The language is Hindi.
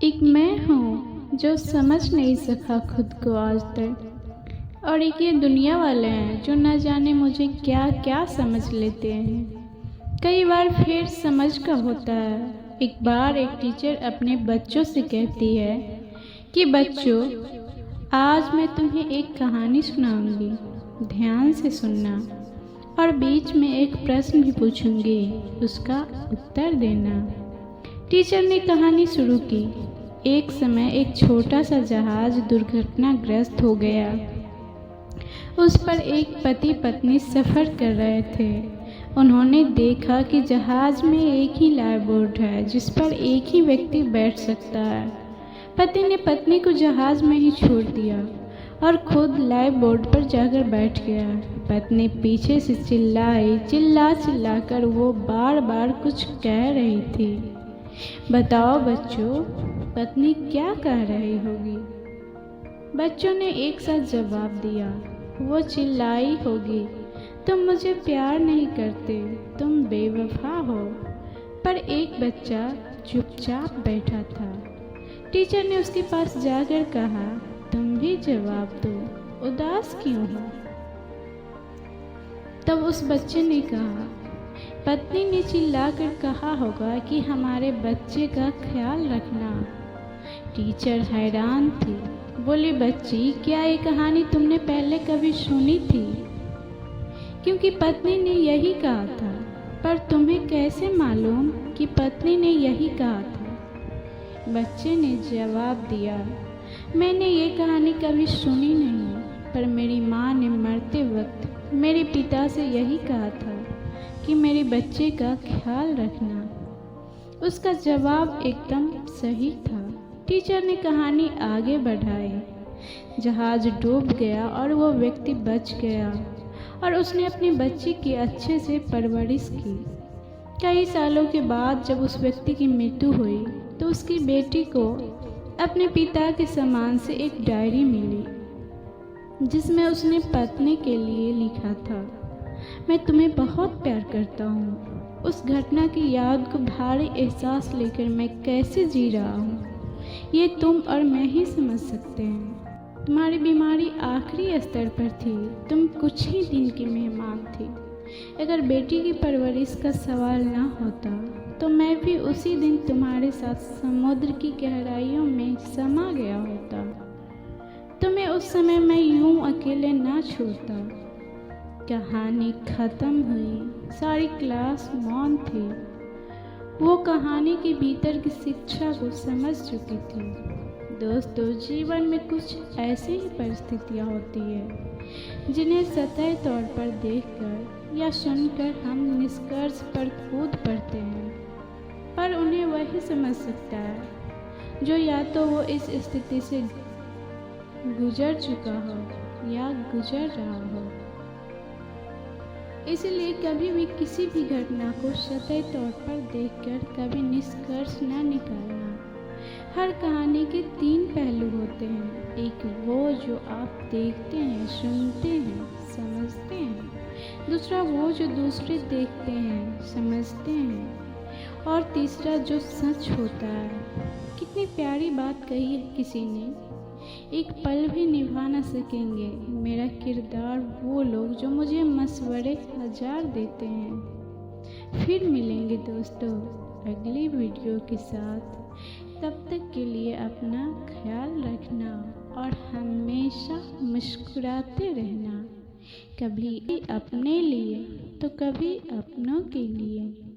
एक मैं हूँ जो समझ नहीं सका खुद को आज तक, और एक ये दुनिया वाले हैं जो न जाने मुझे क्या क्या समझ लेते हैं। कई बार फिर समझ का होता है। एक बार एक टीचर अपने बच्चों से कहती है कि बच्चों, आज मैं तुम्हें एक कहानी सुनाऊंगी, ध्यान से सुनना, और बीच में एक प्रश्न भी पूछूंगी, उसका उत्तर देना। टीचर ने कहानी शुरू की। एक समय एक छोटा सा जहाज दुर्घटनाग्रस्त हो गया। उस पर एक पति पत्नी सफ़र कर रहे थे। उन्होंने देखा कि जहाज में एक ही लाइफ बोट है जिस पर एक ही व्यक्ति बैठ सकता है। पति ने पत्नी को जहाज में ही छोड़ दिया और खुद लाइफ बोट पर जाकर बैठ गया। पत्नी पीछे से चिल्ला कर वो बार बार कुछ कह रही थी। बताओ बच्चों, पत्नी क्या कह रही होगी? बच्चों ने एक साथ जवाब दिया, वो चिल्लाई होगी, तुम मुझे प्यार नहीं करते, तुम बेवफा हो। पर एक बच्चा चुपचाप बैठा था। टीचर ने उसके पास जाकर कहा, तुम भी जवाब दो, उदास क्यों हो? तब उस बच्चे ने कहा, पत्नी ने चिल्लाकर कहा होगा कि हमारे बच्चे का ख्याल रखना। टीचर हैरान थी। बोली, बच्ची, क्या ये कहानी तुमने पहले कभी सुनी थी? क्योंकि पत्नी ने यही कहा था। पर तुम्हें कैसे मालूम कि पत्नी ने यही कहा था? बच्चे ने जवाब दिया, मैंने ये कहानी कभी सुनी नहीं, पर मेरी माँ ने मरते वक्त मेरे पिता से यही कहा था कि मेरे बच्चे का ख्याल रखना। उसका जवाब एकदम सही था। टीचर ने कहानी आगे बढ़ाई। जहाज डूब गया और वो व्यक्ति बच गया और उसने अपने बच्चे की अच्छे से परवरिश की। कई सालों के बाद जब उस व्यक्ति की मृत्यु हुई तो उसकी बेटी को अपने पिता के सम्मान से एक डायरी मिली जिसमें उसने पत्नी के लिए लिखा था, मैं तुम्हें बहुत प्यार करता हूँ। उस घटना की याद को भारी एहसास लेकर मैं कैसे जी रहा हूँ, ये तुम और मैं ही समझ सकते हैं। तुम्हारी बीमारी आखिरी स्तर पर थी, तुम कुछ ही दिन की मेहमान थी। अगर बेटी की परवरिश का सवाल ना होता तो मैं भी उसी दिन तुम्हारे साथ समुद्र की गहराइयों में समा गया होता। तुम्हें उस समय मैं यूं अकेले ना छोड़ता। कहानी खत्म हुई। सारी क्लास मौन थी। वो कहानी के भीतर की शिक्षा को समझ चुकी थी। दोस्तों, जीवन में कुछ ऐसी ही परिस्थितियाँ होती है जिन्हें सतही तौर पर देखकर या सुनकर हम निष्कर्ष पर कूद पड़ते हैं, पर उन्हें वही समझ सकता है जो या तो वो इस स्थिति से गुजर चुका हो या गुजर रहा हो। इसलिए कभी भी किसी भी घटना को सतही तौर पर देखकर कभी निष्कर्ष न निकालना। हर कहानी के 3 पहलू होते हैं। एक वो जो आप देखते हैं, सुनते हैं, समझते हैं। दूसरा वो जो दूसरे देखते हैं, समझते हैं। और तीसरा जो सच होता है। कितनी प्यारी बात कही है किसी ने, एक पल भी निभा न सकेंगे मेरा किरदार वो लोग जो मुझे मशवरे 1000 देते हैं। फिर मिलेंगे दोस्तों अगली वीडियो के साथ। तब तक के लिए अपना ख्याल रखना और हमेशा मुस्कुराते रहना, कभी अपने लिए तो कभी अपनों के लिए।